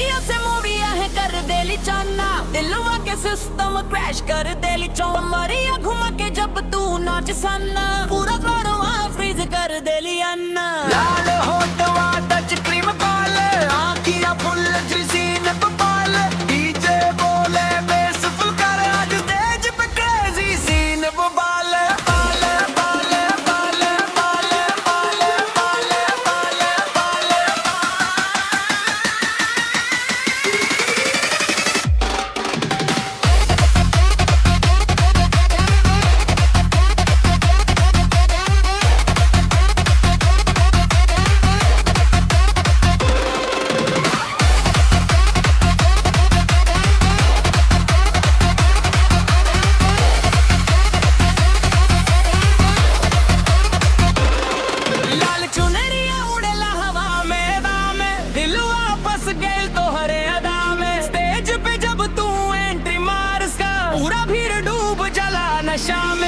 गलियों से मूवियां है कर देली चाना, दिलवा के सिस्टम क्रैश कर देली चौमरिया घुमा के जब तू नाच सन्ना, पूरा कारवा फ्रीज कर देली अन्ना। लाल होठवा टच क्रीम बाल, आँखियाँ फुल सीन बाल, डीजे बोले बेस फुल कर आज स्टेज पे क्रेजी सीन बाल बाल बाल बाल बाल बाल बाल बाल बाल। लाल चुनरिया उड़ेला हवा में दामे, दिलवा फंस गए तोहरे अदा में। स्टेज पे जब तू एंट्री मारस का, पूरा भीड़ डूब जला नशा में।